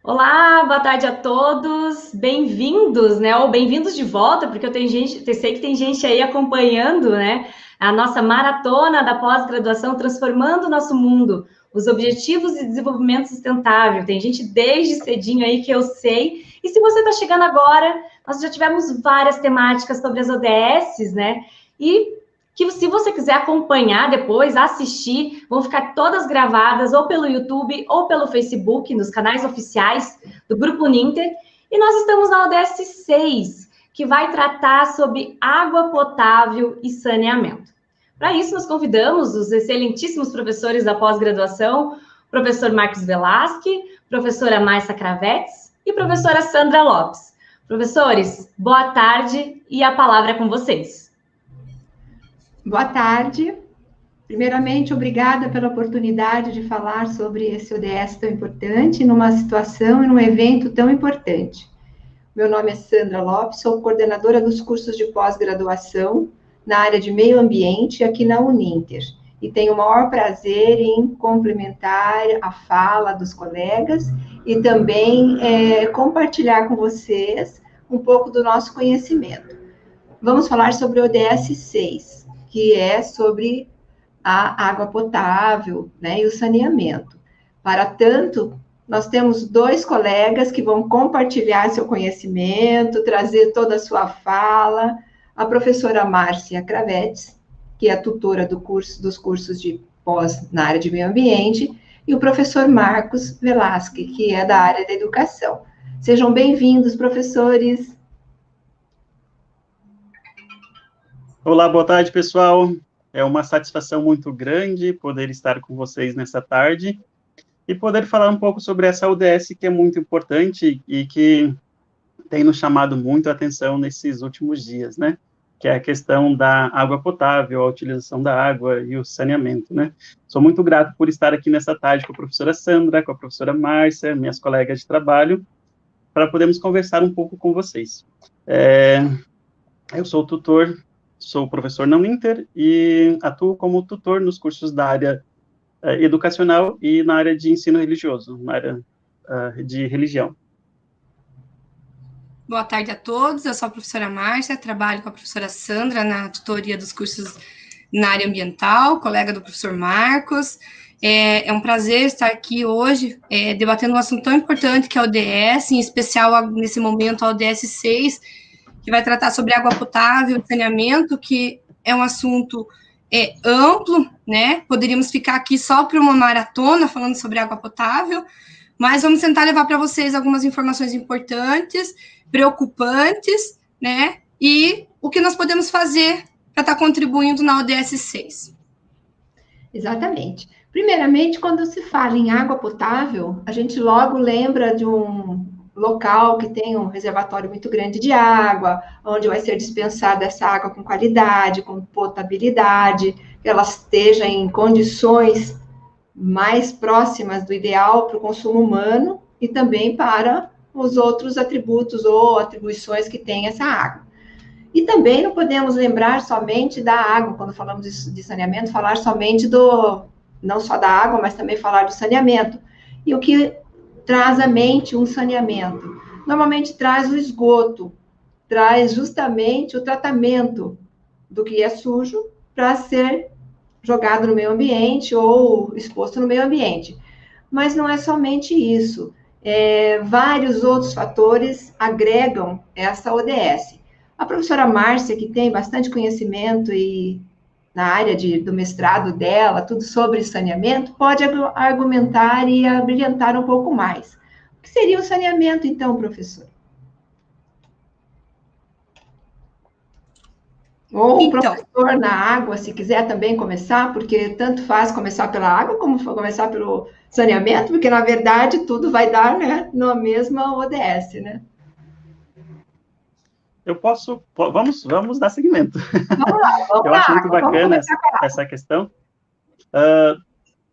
Olá, boa tarde a todos, bem-vindos, né? Ou bem-vindos de volta, porque sei que tem gente aí acompanhando, né? A nossa maratona da pós-graduação Transformando o Nosso Mundo, os Objetivos de Desenvolvimento Sustentável. Tem gente desde cedinho aí que eu sei. E se você está chegando agora, nós já tivemos várias temáticas sobre as ODS, né? E que se você quiser acompanhar depois, assistir, vão ficar todas gravadas ou pelo YouTube ou pelo Facebook, nos canais oficiais do Grupo Ninter. E nós estamos na ODS 6, que vai tratar sobre água potável e saneamento. Para isso, nós convidamos os excelentíssimos professores da pós-graduação, professor Marcos Velasque, professora Márcia Cravetes e professora Sandra Lopes. Professores, boa tarde e a palavra é com vocês. Boa tarde. Primeiramente, obrigada pela oportunidade de falar sobre esse ODS tão importante, numa situação e num evento tão importante. Meu nome é Sandra Lopes, sou coordenadora dos cursos de pós-graduação na área de meio ambiente aqui na Uninter. E tenho o maior prazer em complementar a fala dos colegas e também compartilhar com vocês um pouco do nosso conhecimento. Vamos falar sobre o ODS 6, que é sobre a água potável, né, e o saneamento. Para tanto, nós temos dois colegas que vão compartilhar seu conhecimento, trazer toda a sua fala, a professora Márcia Cravetes, que é tutora dos cursos de pós na área de meio ambiente, e o professor Marcos Velasque, que é da área da educação. Sejam bem-vindos, professores. Olá, boa tarde, pessoal. É uma satisfação muito grande poder estar com vocês nessa tarde e poder falar um pouco sobre essa ODS que é muito importante e que tem nos chamado muito a atenção nesses últimos dias, né? Que é a questão da água potável, a utilização da água e o saneamento, né? Sou muito grato por estar aqui nessa tarde com a professora Sandra, com a professora Márcia, minhas colegas de trabalho, para podermos conversar um pouco com vocês. Eu sou tutor, sou professor na Uninter e atuo como tutor nos cursos da área educacional e na área de ensino religioso, na área de religião. Boa tarde a todos, eu sou a professora Márcia, trabalho com a professora Sandra na tutoria dos cursos na área ambiental, colega do professor Marcos. É um prazer estar aqui hoje debatendo um assunto tão importante que é a ODS, em especial nesse momento a ODS 6, que vai tratar sobre água potável e saneamento, que é um assunto amplo, né? Poderíamos ficar aqui só para uma maratona falando sobre água potável, mas vamos tentar levar para vocês algumas informações importantes, preocupantes, né? E o que nós podemos fazer para estar contribuindo na ODS 6. Exatamente. Primeiramente, quando se fala em água potável, a gente logo lembra de um local que tem um reservatório muito grande de água, onde vai ser dispensada essa água com qualidade, com potabilidade, que ela esteja em condições mais próximas do ideal para o consumo humano e também para os outros atributos ou atribuições que tem essa água. E também não podemos lembrar somente da água, quando falamos de saneamento, falar somente não só da água, mas também falar do saneamento. E o que traz à mente um saneamento? Normalmente traz o esgoto, traz justamente o tratamento do que é sujo para ser jogado no meio ambiente ou exposto no meio ambiente. Mas não é somente isso. Vários outros fatores agregam essa ODS. A professora Márcia, que tem bastante conhecimento e na área do mestrado dela, tudo sobre saneamento, pode argumentar e abrilhantar um pouco mais. O que seria o saneamento, então, professor? Ou o professor na água, se quiser também começar, porque tanto faz começar pela água como começar pelo saneamento, porque, na verdade, tudo vai dar, né, na mesma ODS, né? Vamos dar seguimento. Vamos lá, Eu acho muito bacana essa questão.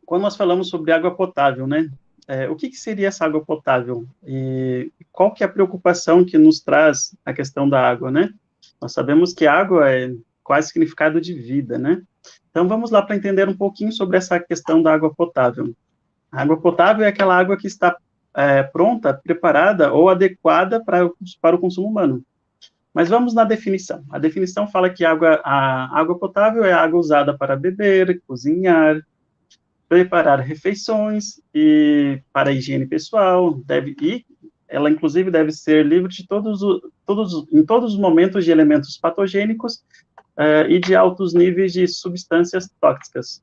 Quando nós falamos sobre água potável, né? O que seria essa água potável? E qual que é a preocupação que nos traz a questão da água, né? Nós sabemos que água é quase significado de vida, né? Então, vamos lá para entender um pouquinho sobre essa questão da água potável. A água potável é aquela água que está pronta, preparada ou adequada para o consumo humano. Mas vamos na definição. A definição fala que a água potável é a água usada para beber, cozinhar, preparar refeições e para a higiene pessoal, ela inclusive deve ser livre de em todos os momentos de elementos patogênicos e de altos níveis de substâncias tóxicas.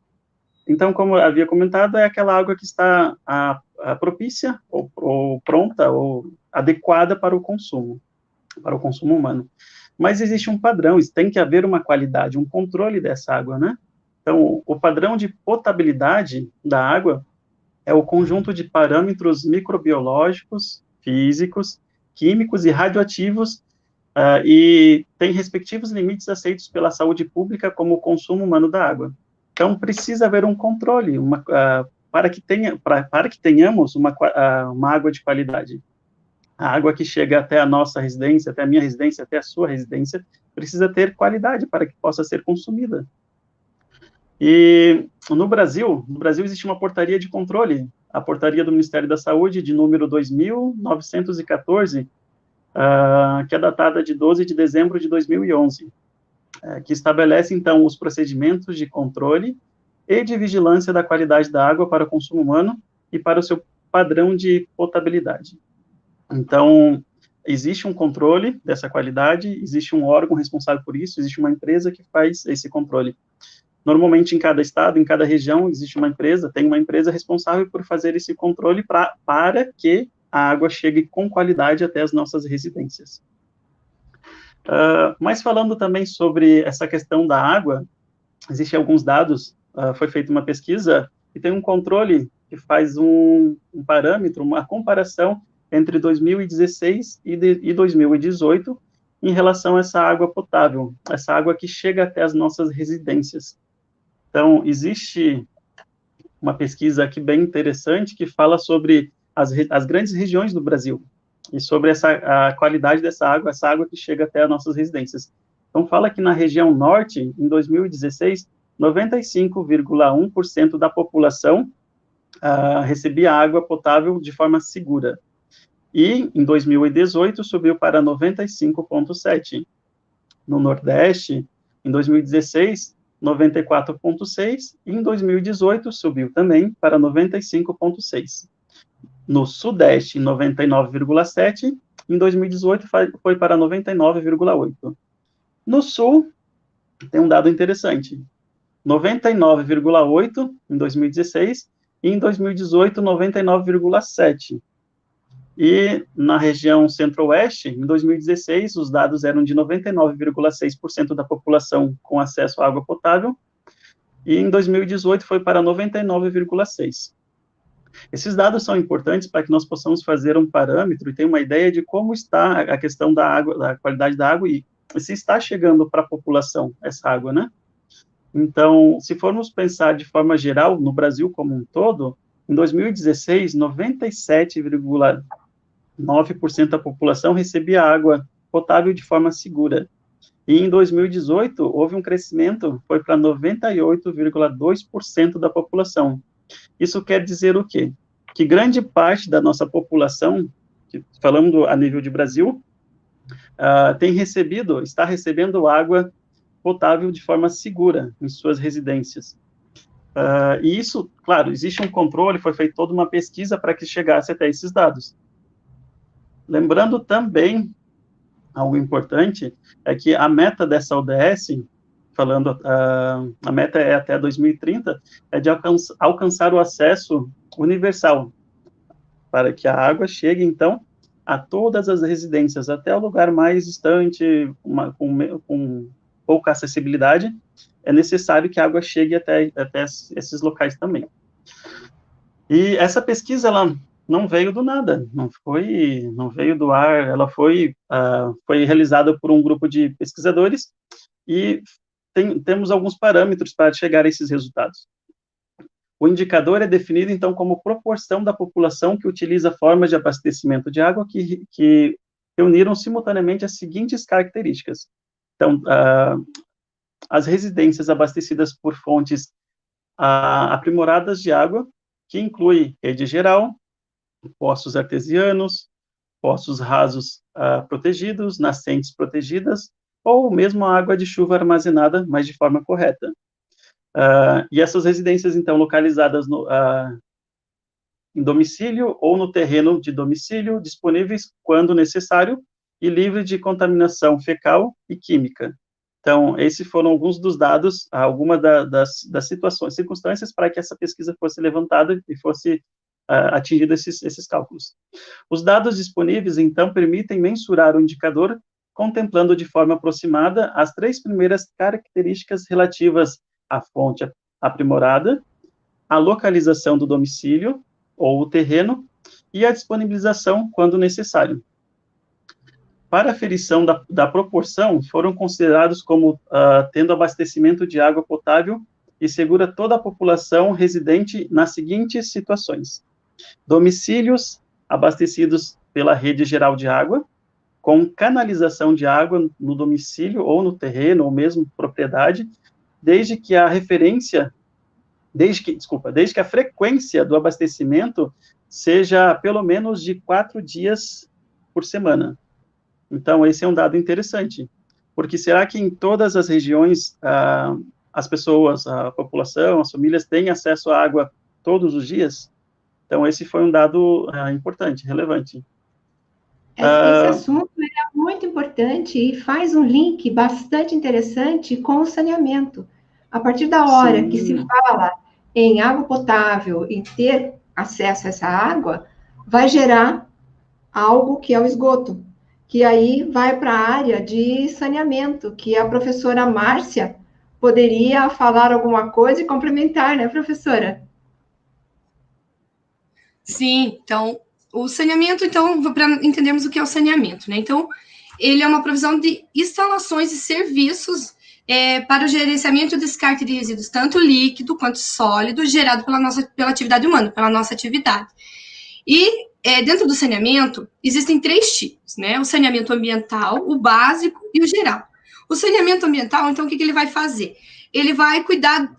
Então, como eu havia comentado, é aquela água que está propícia ou pronta ou adequada para o consumo humano. Mas existe um padrão, tem que haver uma qualidade, um controle dessa água, né? Então, o padrão de potabilidade da água é o conjunto de parâmetros microbiológicos, físicos, químicos e radioativos, e tem respectivos limites aceitos pela saúde pública, como o consumo humano da água. Então, precisa haver um controle para que tenhamos uma água de qualidade. A água que chega até a nossa residência, até a minha residência, até a sua residência, precisa ter qualidade para que possa ser consumida. E no Brasil existe uma portaria de controle, a portaria do Ministério da Saúde, de número 2.914, que é datada de 12 de dezembro de 2011, que estabelece, então, os procedimentos de controle e de vigilância da qualidade da água para o consumo humano e para o seu padrão de potabilidade. Então, existe um controle dessa qualidade, existe um órgão responsável por isso, existe uma empresa que faz esse controle. Normalmente, em cada estado, em cada região, tem uma empresa responsável por fazer esse controle para que a água chegue com qualidade até as nossas residências. Mas falando também sobre essa questão da água, existem alguns dados, foi feita uma pesquisa, e tem um controle que faz um parâmetro, uma comparação entre 2016 e 2018, em relação a essa água potável, essa água que chega até as nossas residências. Então, existe uma pesquisa aqui bem interessante que fala sobre as grandes regiões do Brasil e sobre a qualidade dessa água, essa água que chega até as nossas residências. Então, fala que na região norte, em 2016, 95,1% da população recebia água potável de forma segura. E, em 2018, subiu para 95,7%. No Nordeste, em 2016, 94,6%, e em 2018 subiu também para 95,6%. No Sudeste, 99,7%, em 2018 foi para 99,8%. No Sul, tem um dado interessante, 99,8% em 2016, e em 2018, 99,7%. E na região Centro-Oeste, em 2016, os dados eram de 99,6% da população com acesso à água potável, e em 2018 foi para 99,6%. Esses dados são importantes para que nós possamos fazer um parâmetro e ter uma ideia de como está a questão da água, da qualidade da água, e se está chegando para a população essa água, né? Então, se formos pensar de forma geral, no Brasil como um todo, em 2016, 97,9% da população recebia água potável de forma segura. E em 2018, houve um crescimento, foi para 98,2% da população. Isso quer dizer o quê? Que grande parte da nossa população, falando a nível de Brasil, está recebendo água potável de forma segura em suas residências. E isso, claro, existe um controle, foi feita toda uma pesquisa para que chegasse até esses dados. Lembrando também, algo importante, é que a meta dessa ODS, a meta é até 2030, é de alcançar o acesso universal, para que a água chegue, então, a todas as residências, até o lugar mais distante, com pouca acessibilidade, é necessário que a água chegue até esses locais também. E essa pesquisa, ela não veio do nada, não veio do ar, ela foi realizada por um grupo de pesquisadores, e temos alguns parâmetros para chegar a esses resultados. O indicador é definido, então, como proporção da população que utiliza formas de abastecimento de água que reuniram simultaneamente as seguintes características. Então, as residências abastecidas por fontes aprimoradas de água, que inclui rede geral, poços artesianos, poços rasos protegidos, nascentes protegidas, ou mesmo a água de chuva armazenada, mas de forma correta. E essas residências, então, localizadas em domicílio ou no terreno de domicílio, disponíveis quando necessário e livre de contaminação fecal e química. Então, esses foram alguns dos dados, algumas das circunstâncias para que essa pesquisa fosse levantada e fosse atingido esses cálculos. Os dados disponíveis, então, permitem mensurar o indicador, contemplando de forma aproximada as 3 primeiras características relativas à fonte aprimorada, à localização do domicílio ou o terreno e a disponibilização quando necessário. Para a aferição da proporção, foram considerados como tendo abastecimento de água potável e segura toda a população residente nas seguintes situações: domicílios abastecidos pela rede geral de água, com canalização de água no domicílio ou no terreno, ou mesmo propriedade, desde que a frequência do abastecimento seja pelo menos de 4 dias por semana. Então, esse é um dado interessante, porque será que em todas as regiões as pessoas, a população, as famílias têm acesso à água todos os dias? Então, esse foi um dado importante, relevante. Esse assunto é muito importante e faz um link bastante interessante com o saneamento. A partir da hora que se fala em água potável, em ter acesso a essa água, vai gerar algo que é o esgoto, que aí vai para a área de saneamento, que a professora Márcia poderia falar alguma coisa e complementar, né, professora? Sim, então, o saneamento, então, para entendermos o que é o saneamento, né? Então, ele é uma provisão de instalações e serviços para o gerenciamento e descarte de resíduos, tanto líquido quanto sólido, gerado pela atividade humana, pela nossa atividade. E dentro do saneamento, existem 3 tipos, né? O saneamento ambiental, o básico e o geral. O saneamento ambiental, então, o que ele vai fazer? Ele vai cuidar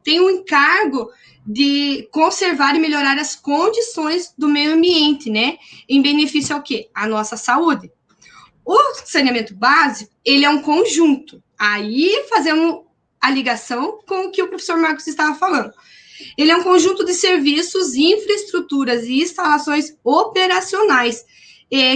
tem um encargo de conservar e melhorar as condições do meio ambiente, né? Em benefício ao quê? À nossa saúde. O saneamento básico, ele é um conjunto. Aí, fazendo a ligação com o que o professor Marcos estava falando. Ele é um conjunto de serviços, infraestruturas e instalações operacionais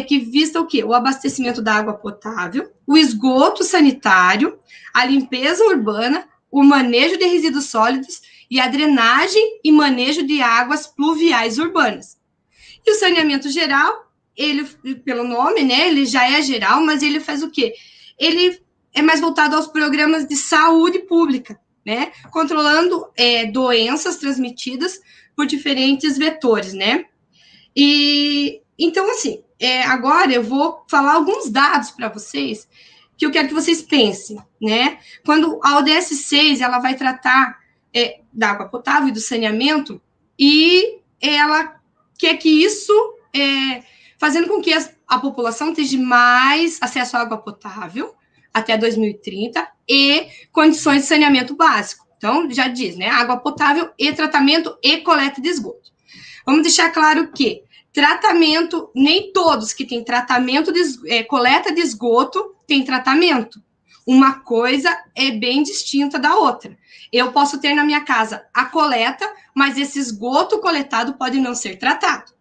que visa o quê? O abastecimento da água potável, o esgoto sanitário, a limpeza urbana, o manejo de resíduos sólidos e a drenagem e manejo de águas pluviais urbanas. E o saneamento geral, ele, pelo nome, né, ele já é geral, mas ele faz o quê? Ele é mais voltado aos programas de saúde pública, né, controlando doenças transmitidas por diferentes vetores, né. E, então, assim, agora eu vou falar alguns dados para vocês, que eu quero que vocês pensem, né. Quando a ODS 6, ela vai tratar da água potável e do saneamento, e ela quer que isso, fazendo com que a população tenha mais acesso à água potável até 2030 e condições de saneamento básico. Então, já diz, né? Água potável e tratamento e coleta de esgoto. Vamos deixar claro que tratamento, nem todos que têm tratamento coleta de esgoto têm tratamento. Uma coisa é bem distinta da outra. Eu posso ter na minha casa a coleta, mas esse esgoto coletado pode não ser tratado.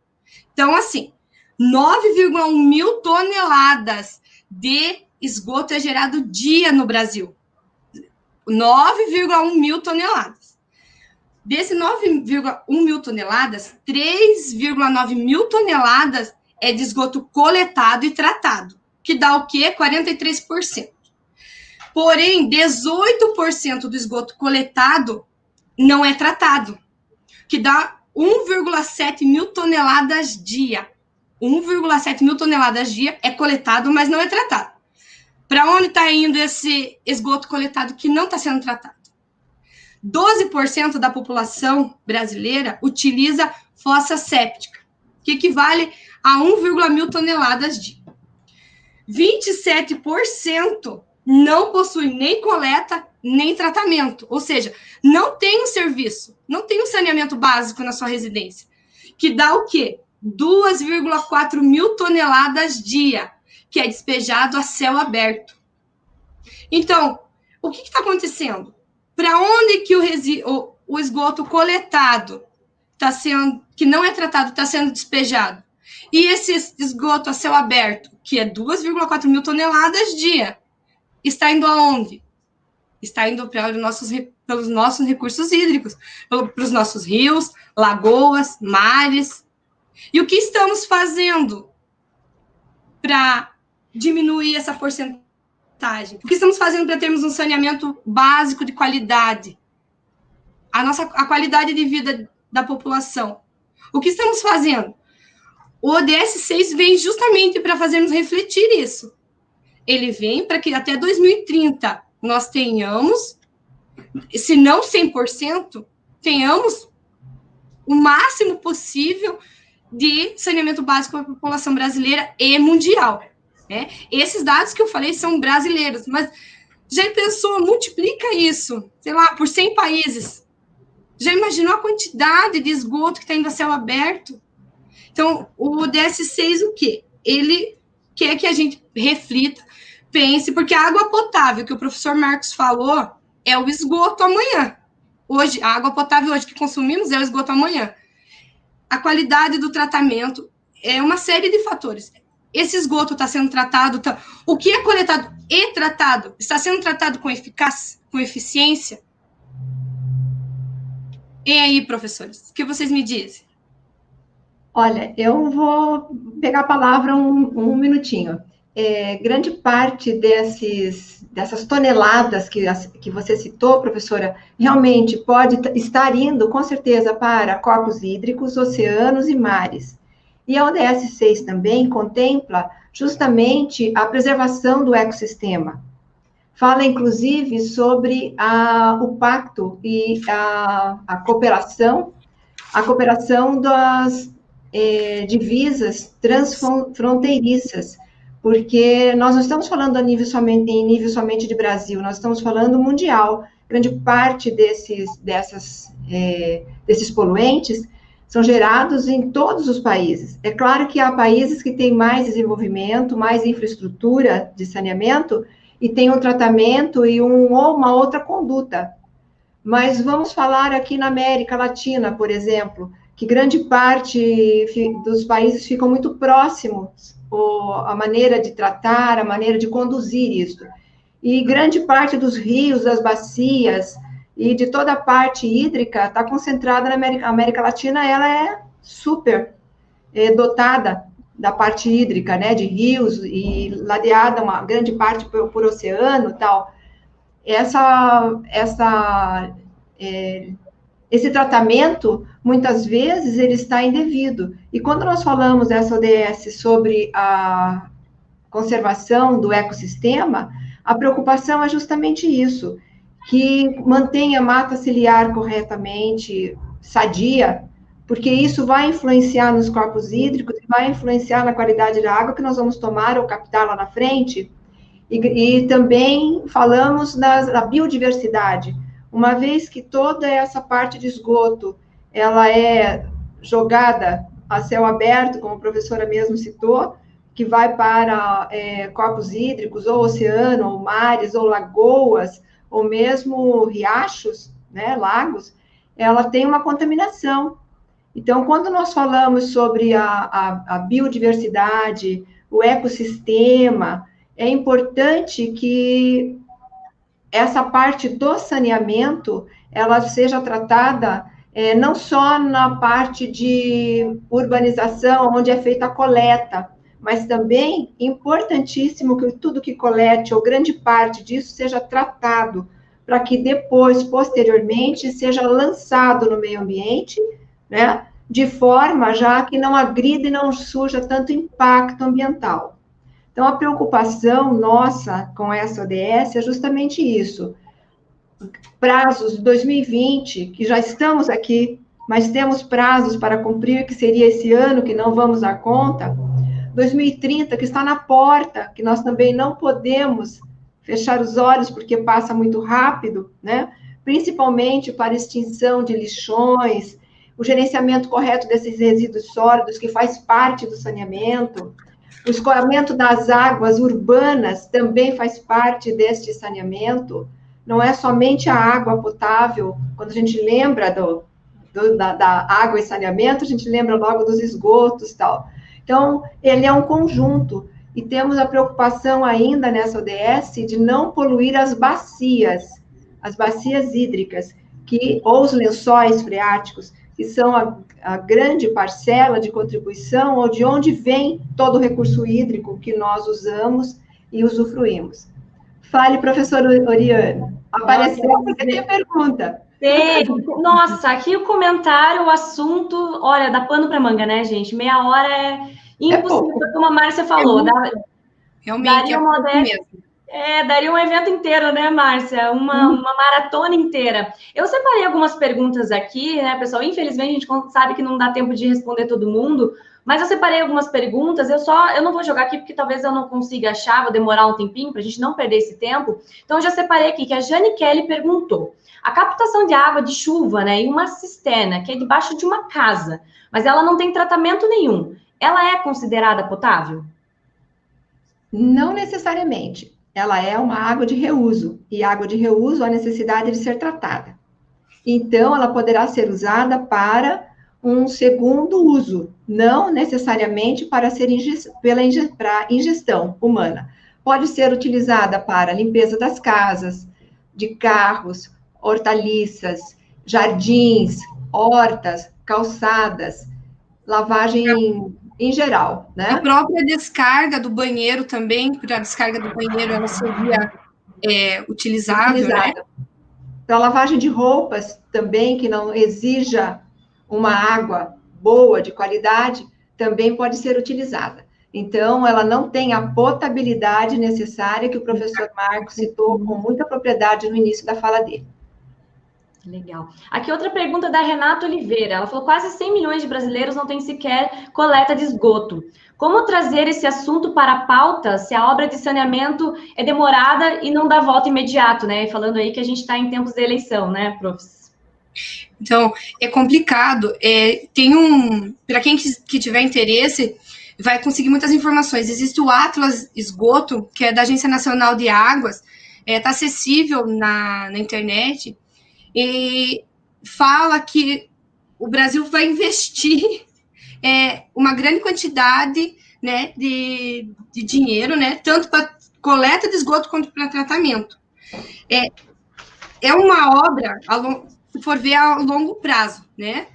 Então, assim, 9,1 mil toneladas de esgoto é gerado dia no Brasil. 9,1 mil toneladas. Desse 9,1 mil toneladas, 3,9 mil toneladas é de esgoto coletado e tratado, que dá o quê? 43%. Porém, 18% do esgoto coletado não é tratado, que dá 1,7 mil toneladas dia. 1,7 mil toneladas dia é coletado, mas não é tratado. Para onde está indo esse esgoto coletado que não está sendo tratado? 12% da população brasileira utiliza fossa séptica, que equivale a 1,1 mil toneladas dia. 27% não possui nem coleta, nem tratamento. Ou seja, não tem um serviço, não tem um saneamento básico na sua residência. que dá o quê? 2,4 mil toneladas dia, que é despejado a céu aberto. Então, o que está acontecendo? Para onde que o esgoto coletado está sendo, que não é tratado, está sendo despejado? E esse esgoto a céu aberto, que é 2,4 mil toneladas dia, está indo aonde? Está indo pelos nossos recursos hídricos, para os nossos rios, lagoas, mares. E o que estamos fazendo para diminuir essa porcentagem? O que estamos fazendo para termos um saneamento básico de qualidade? A qualidade de vida da população. O que estamos fazendo? O ODS 6 vem justamente para fazermos refletir isso. Ele vem para que até 2030 nós tenhamos, se não 100%, tenhamos o máximo possível de saneamento básico para a população brasileira e mundial. Né? Esses dados que eu falei são brasileiros, mas já pensou, multiplica isso, sei lá, por 100 países. Já imaginou a quantidade de esgoto que está indo a céu aberto? Então, o ODS 6, o quê? Ele quer que a gente reflita, pense, porque a água potável que o professor Marcos falou é o esgoto amanhã. Hoje, a água potável hoje que consumimos é o esgoto amanhã. A qualidade do tratamento é uma série de fatores. Esse esgoto está sendo tratado, o que é coletado e tratado está sendo tratado com eficácia, com eficiência? E aí, professores, o que vocês me dizem? Olha, eu vou pegar a palavra um minutinho. Grande parte dessas toneladas que você citou, professora, realmente pode estar indo, com certeza, para corpos hídricos, oceanos e mares. E a ODS 6 também contempla justamente a preservação do ecossistema. Fala, inclusive, sobre o pacto e a cooperação das divisas transfronteiriças, porque nós não estamos falando em nível somente de Brasil, nós estamos falando mundial. Grande parte desses poluentes são gerados em todos os países. É claro que há países que têm mais desenvolvimento, mais infraestrutura de saneamento, e tem um tratamento e uma outra conduta. Mas vamos falar aqui na América Latina, por exemplo, que grande parte dos países ficam muito próximos, a maneira de tratar, a maneira de conduzir isso. E grande parte dos rios, das bacias e de toda a parte hídrica está concentrada na América Latina, ela é super dotada da parte hídrica, né, de rios, e ladeada uma grande parte por oceano e tal. Esse tratamento, muitas vezes, ele está indevido. E quando nós falamos dessa ODS sobre a conservação do ecossistema, a preocupação é justamente isso, que mantenha a mata ciliar corretamente, sadia, porque isso vai influenciar nos corpos hídricos, vai influenciar na qualidade da água que nós vamos tomar ou captar lá na frente. E também falamos da biodiversidade, uma vez que toda essa parte de esgoto, ela é jogada a céu aberto, como a professora mesmo citou, que vai para corpos hídricos, ou oceano, ou mares, ou lagoas, ou mesmo riachos, né, lagos, ela tem uma contaminação. Então, quando nós falamos sobre a biodiversidade, o ecossistema, é importante que essa parte do saneamento, ela seja tratada não só na parte de urbanização, onde é feita a coleta, mas também importantíssimo que tudo que colete, ou grande parte disso, seja tratado, para que depois, posteriormente, seja lançado no meio ambiente, né, de forma já que não agrida e não suja tanto impacto ambiental. Então, a preocupação nossa com essa ODS é justamente isso. Prazos de 2020, que já estamos aqui, mas temos prazos para cumprir, que seria esse ano, que não vamos dar conta. 2030, que está na porta, que nós também não podemos fechar os olhos, porque passa muito rápido, né? Principalmente para extinção de lixões, o gerenciamento correto desses resíduos sólidos, que faz parte do saneamento, o escoamento das águas urbanas também faz parte deste saneamento, não é somente a água potável. Quando a gente lembra da água e saneamento, a gente lembra logo dos esgotos e tal. Então, ele é um conjunto, e temos a preocupação ainda nessa ODS de não poluir as bacias hídricas, ou os lençóis freáticos, que são a grande parcela de contribuição, ou de onde vem todo o recurso hídrico que nós usamos e usufruímos. Fale, professor Oriane. Apareceu porque tem pergunta. Nossa, aqui o comentário, o assunto, olha, dá pano para manga, né, gente? Meia hora é impossível, como a Márcia falou. Realmente, daria um evento inteiro, né, Márcia? Uma maratona inteira. Eu separei algumas perguntas aqui, né, pessoal? Infelizmente, a gente sabe que não dá tempo de responder todo mundo, mas eu separei algumas perguntas. Eu não vou jogar aqui porque talvez eu não consiga achar, vou demorar um tempinho para a gente não perder esse tempo. Então, eu já separei aqui que a Jane Kelly perguntou: a captação de água de chuva, né, em uma cisterna, que é debaixo de uma casa, mas ela não tem tratamento nenhum, ela é considerada potável? Não necessariamente. Ela é uma água de reuso, e água de reuso há necessidade de ser tratada. Então, ela poderá ser usada para um segundo uso, não necessariamente para ser para ingestão humana. Pode ser utilizada para limpeza das casas, de carros, hortaliças, jardins, hortas, calçadas, lavagem em geral, né? A própria descarga do banheiro também, para a descarga do banheiro, ela seria utilizável, né? Para lavagem de roupas também, que não exija uma água boa, de qualidade, também pode ser utilizada. Então, ela não tem a potabilidade necessária que o professor Marcos citou com muita propriedade no início da fala dele. Legal. Aqui outra pergunta da Renata Oliveira. Ela falou: quase 100 milhões de brasileiros não têm sequer coleta de esgoto. Como trazer esse assunto para a pauta se a obra de saneamento é demorada e não dá volta imediato, né? Falando aí que a gente está em tempos de eleição, né, professor? Então, é complicado. Para quem que tiver interesse, vai conseguir muitas informações. Existe o Atlas Esgoto, que é da Agência Nacional de Águas, está acessível na internet, e fala que o Brasil vai investir uma grande quantidade, né, de dinheiro, né, tanto para coleta de esgoto quanto para tratamento. É uma obra, se for ver, a longo prazo, né?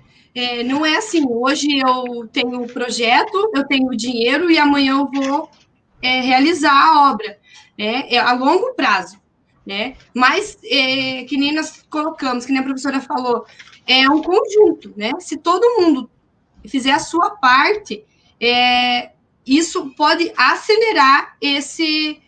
Não é assim, hoje eu tenho o projeto, eu tenho o dinheiro e amanhã eu vou realizar a obra, né? É a longo prazo, né? Mas, que nem nós colocamos, que nem a professora falou, é um conjunto, né? Se todo mundo fizer a sua parte, isso pode acelerar esse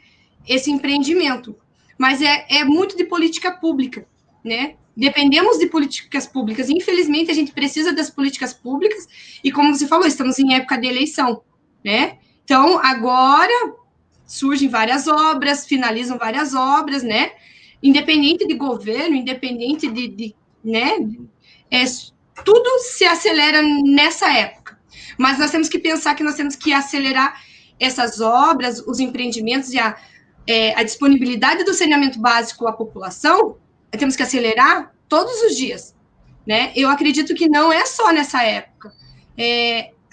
empreendimento. Mas é muito de política pública, né? Dependemos de políticas públicas. Infelizmente, a gente precisa das políticas públicas, e como você falou, estamos em época de eleição, né? Então, agora surgem várias obras, finalizam várias obras, né? Independente de governo, independente né? Tudo se acelera nessa época. Mas nós temos que pensar que nós temos que acelerar essas obras, os empreendimentos e a disponibilidade do saneamento básico à população. Temos que acelerar todos os dias, né? Eu acredito que não é só nessa época.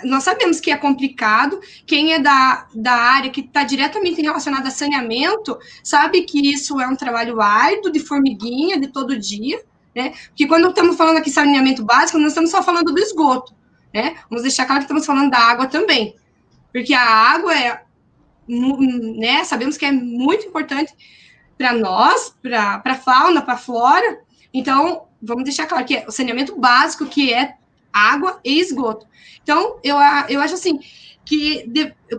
Nós sabemos que é complicado. Quem é da área que está diretamente relacionada a saneamento sabe que isso é um trabalho árduo, de formiguinha, de todo dia, né? Porque quando estamos falando aqui saneamento básico, não estamos só falando do esgoto, né? Vamos deixar claro que estamos falando da água também, porque a água né, sabemos que é muito importante para nós, para a fauna, para a flora. Então, vamos deixar claro que é o saneamento básico, que é água e esgoto. Então, eu acho assim,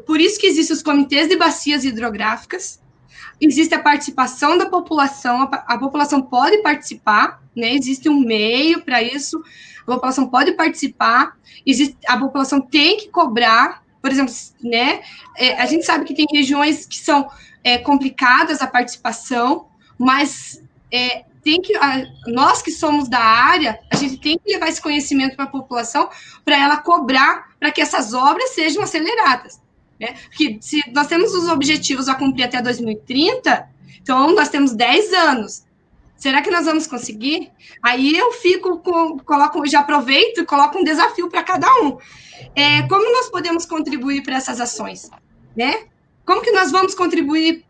por isso que existem os comitês de bacias hidrográficas, existe a participação da população, a população pode participar, né? Existe um meio para isso, a população pode participar, a população tem que cobrar, por exemplo, né? A gente sabe que tem regiões que são complicadas a participação, mas nós que somos da área, a gente tem que levar esse conhecimento para a população, para ela cobrar, para que essas obras sejam aceleradas, né? Porque se nós temos os objetivos a cumprir até 2030, então nós temos 10 anos. Será que nós vamos conseguir? Aí eu já aproveito e coloco um desafio para cada um. Como nós podemos contribuir para essas ações, né? Como que nós vamos contribuir?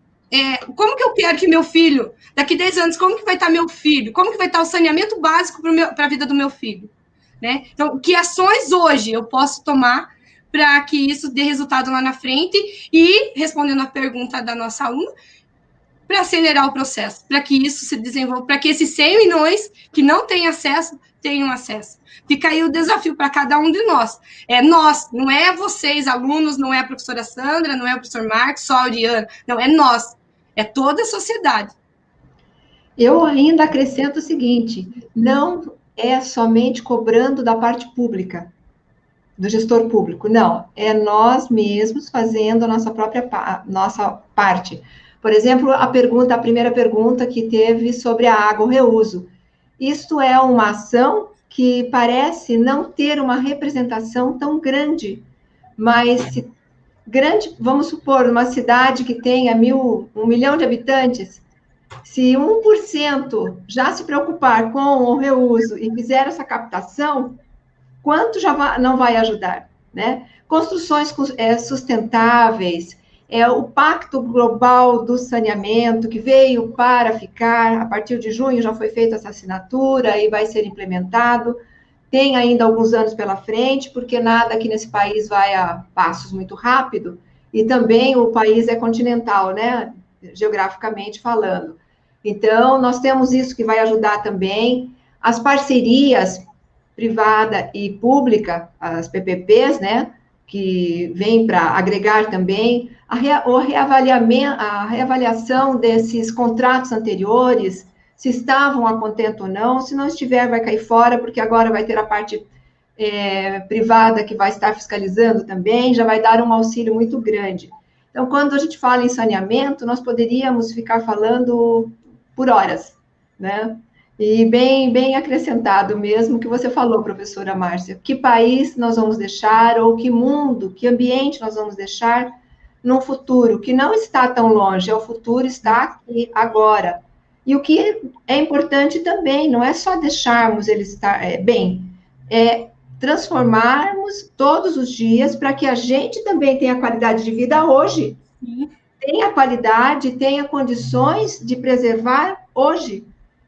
Como que eu quero que meu filho, daqui 10 anos, como que vai estar meu filho? Como que vai estar o saneamento básico para a vida do meu filho? Né? Então, que ações hoje eu posso tomar para que isso dê resultado lá na frente? E, respondendo a pergunta da nossa aluna, para acelerar o processo, para que isso se desenvolva, para que esses 100 milhões que não têm acesso, tenham acesso. Fica aí o desafio para cada um de nós. Nós, não é vocês, alunos, não é a professora Sandra, não é o professor Marcos, só a Auriana, não, é nós. É toda a sociedade. Eu ainda acrescento o seguinte, não é somente cobrando da parte pública, do gestor público, não. É nós mesmos fazendo a nossa parte. Por exemplo, a primeira pergunta que teve sobre a água, o reuso. Isto é uma ação que parece não ter uma representação tão grande, mas vamos supor, uma cidade que tenha 1 milhão de habitantes, se 1% já se preocupar com o reuso e fizer essa captação, quanto já não vai ajudar, né? Construções sustentáveis, o Pacto Global do Saneamento, que veio para ficar, a partir de junho já foi feita essa assinatura e vai ser implementado, tem ainda alguns anos pela frente, porque nada aqui nesse país vai a passos muito rápido, e também o país é continental, né, geograficamente falando. Então, nós temos isso que vai ajudar também, as parcerias privada e pública, as PPPs, né, que vêm para agregar também, a reavaliação desses contratos anteriores, se estavam a contento ou não, se não estiver, vai cair fora, porque agora vai ter a parte privada que vai estar fiscalizando também, já vai dar um auxílio muito grande. Então, quando a gente fala em saneamento, nós poderíamos ficar falando por horas, né? E bem acrescentado mesmo que você falou, professora Márcia. Que país nós vamos deixar, ou que mundo, que ambiente nós vamos deixar no futuro, que não está tão longe, o futuro está aqui, agora. E o que é importante também, não é só deixarmos ele estar bem, é transformarmos todos os dias para que a gente também tenha qualidade de vida hoje. Sim. Tenha qualidade, tenha condições de preservar hoje,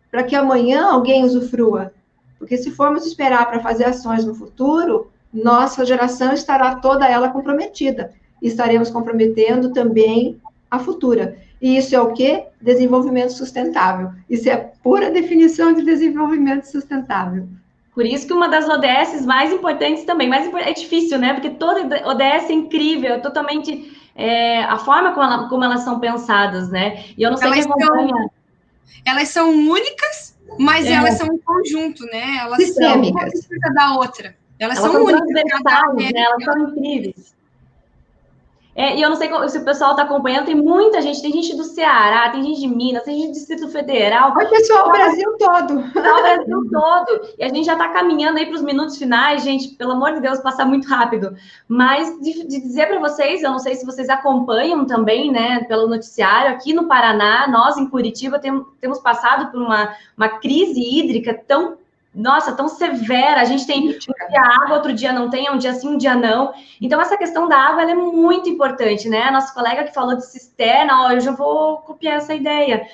para que amanhã alguém usufrua. Porque se formos esperar para fazer ações no futuro, nossa geração estará toda ela comprometida. E estaremos comprometendo também a futura. E isso é o quê? Desenvolvimento sustentável. Isso é pura definição de desenvolvimento sustentável. Por isso que uma das ODS mais importantes também, é difícil, né? Porque toda ODS é incrível, totalmente a forma como elas são pensadas, né? E eu não sei quem acompanha. Elas são únicas, mas elas são um conjunto, né? Elas sistêmicas. São uma da outra. Elas são únicas, né? Elas são incríveis. E eu não sei se o pessoal está acompanhando, tem muita gente, tem gente do Ceará, tem gente de Minas, tem gente do Distrito Federal. Oi, pessoal, o Brasil todo. O Brasil todo. E a gente já está caminhando aí para os minutos finais, gente, pelo amor de Deus, passar muito rápido. Mas de dizer para vocês, eu não sei se vocês acompanham também, né, pelo noticiário, aqui no Paraná, nós em Curitiba temos passado por uma crise hídrica tão severa, a gente tem um dia água, outro dia não tem, um dia sim, um dia não. Então, essa questão da água, ela é muito importante, né? A nossa colega que falou de cisterna, eu já vou copiar essa ideia.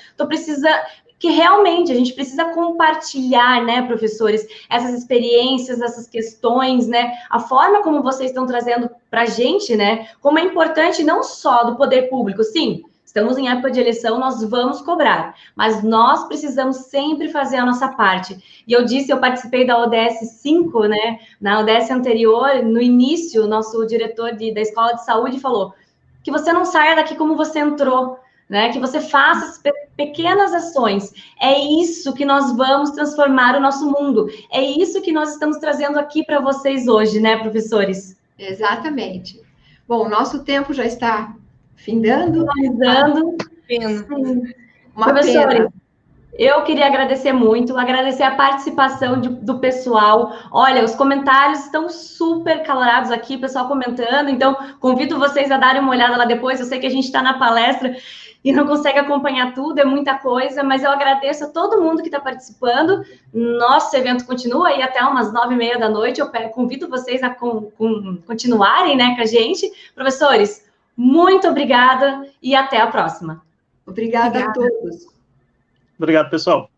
Que realmente a gente precisa compartilhar, né, professores, essas experiências, essas questões, né? A forma como vocês estão trazendo para a gente, né? Como é importante não só do poder público, sim. Estamos em época de eleição, nós vamos cobrar, mas nós precisamos sempre fazer a nossa parte. E eu participei da ODS 5, né? Na ODS anterior, no início, o nosso diretor da Escola de Saúde falou que você não saia daqui como você entrou, né? Que você faça as pequenas ações. É isso que nós vamos transformar o nosso mundo. É isso que nós estamos trazendo aqui para vocês hoje, né, professores? Exatamente. Bom, o nosso tempo já está finalizando. Professores, Eu queria agradecer muito, agradecer a participação do pessoal. Olha, os comentários estão super calorados aqui, o pessoal comentando, então convido vocês a darem uma olhada lá depois. Eu sei que a gente está na palestra e não consegue acompanhar tudo, é muita coisa, mas eu agradeço a todo mundo que está participando. Nosso evento continua aí até umas 9h30 da noite. Eu convido vocês a continuarem, né, com a gente. Professores, muito obrigada e até a próxima. Obrigada a todos. Obrigado, pessoal.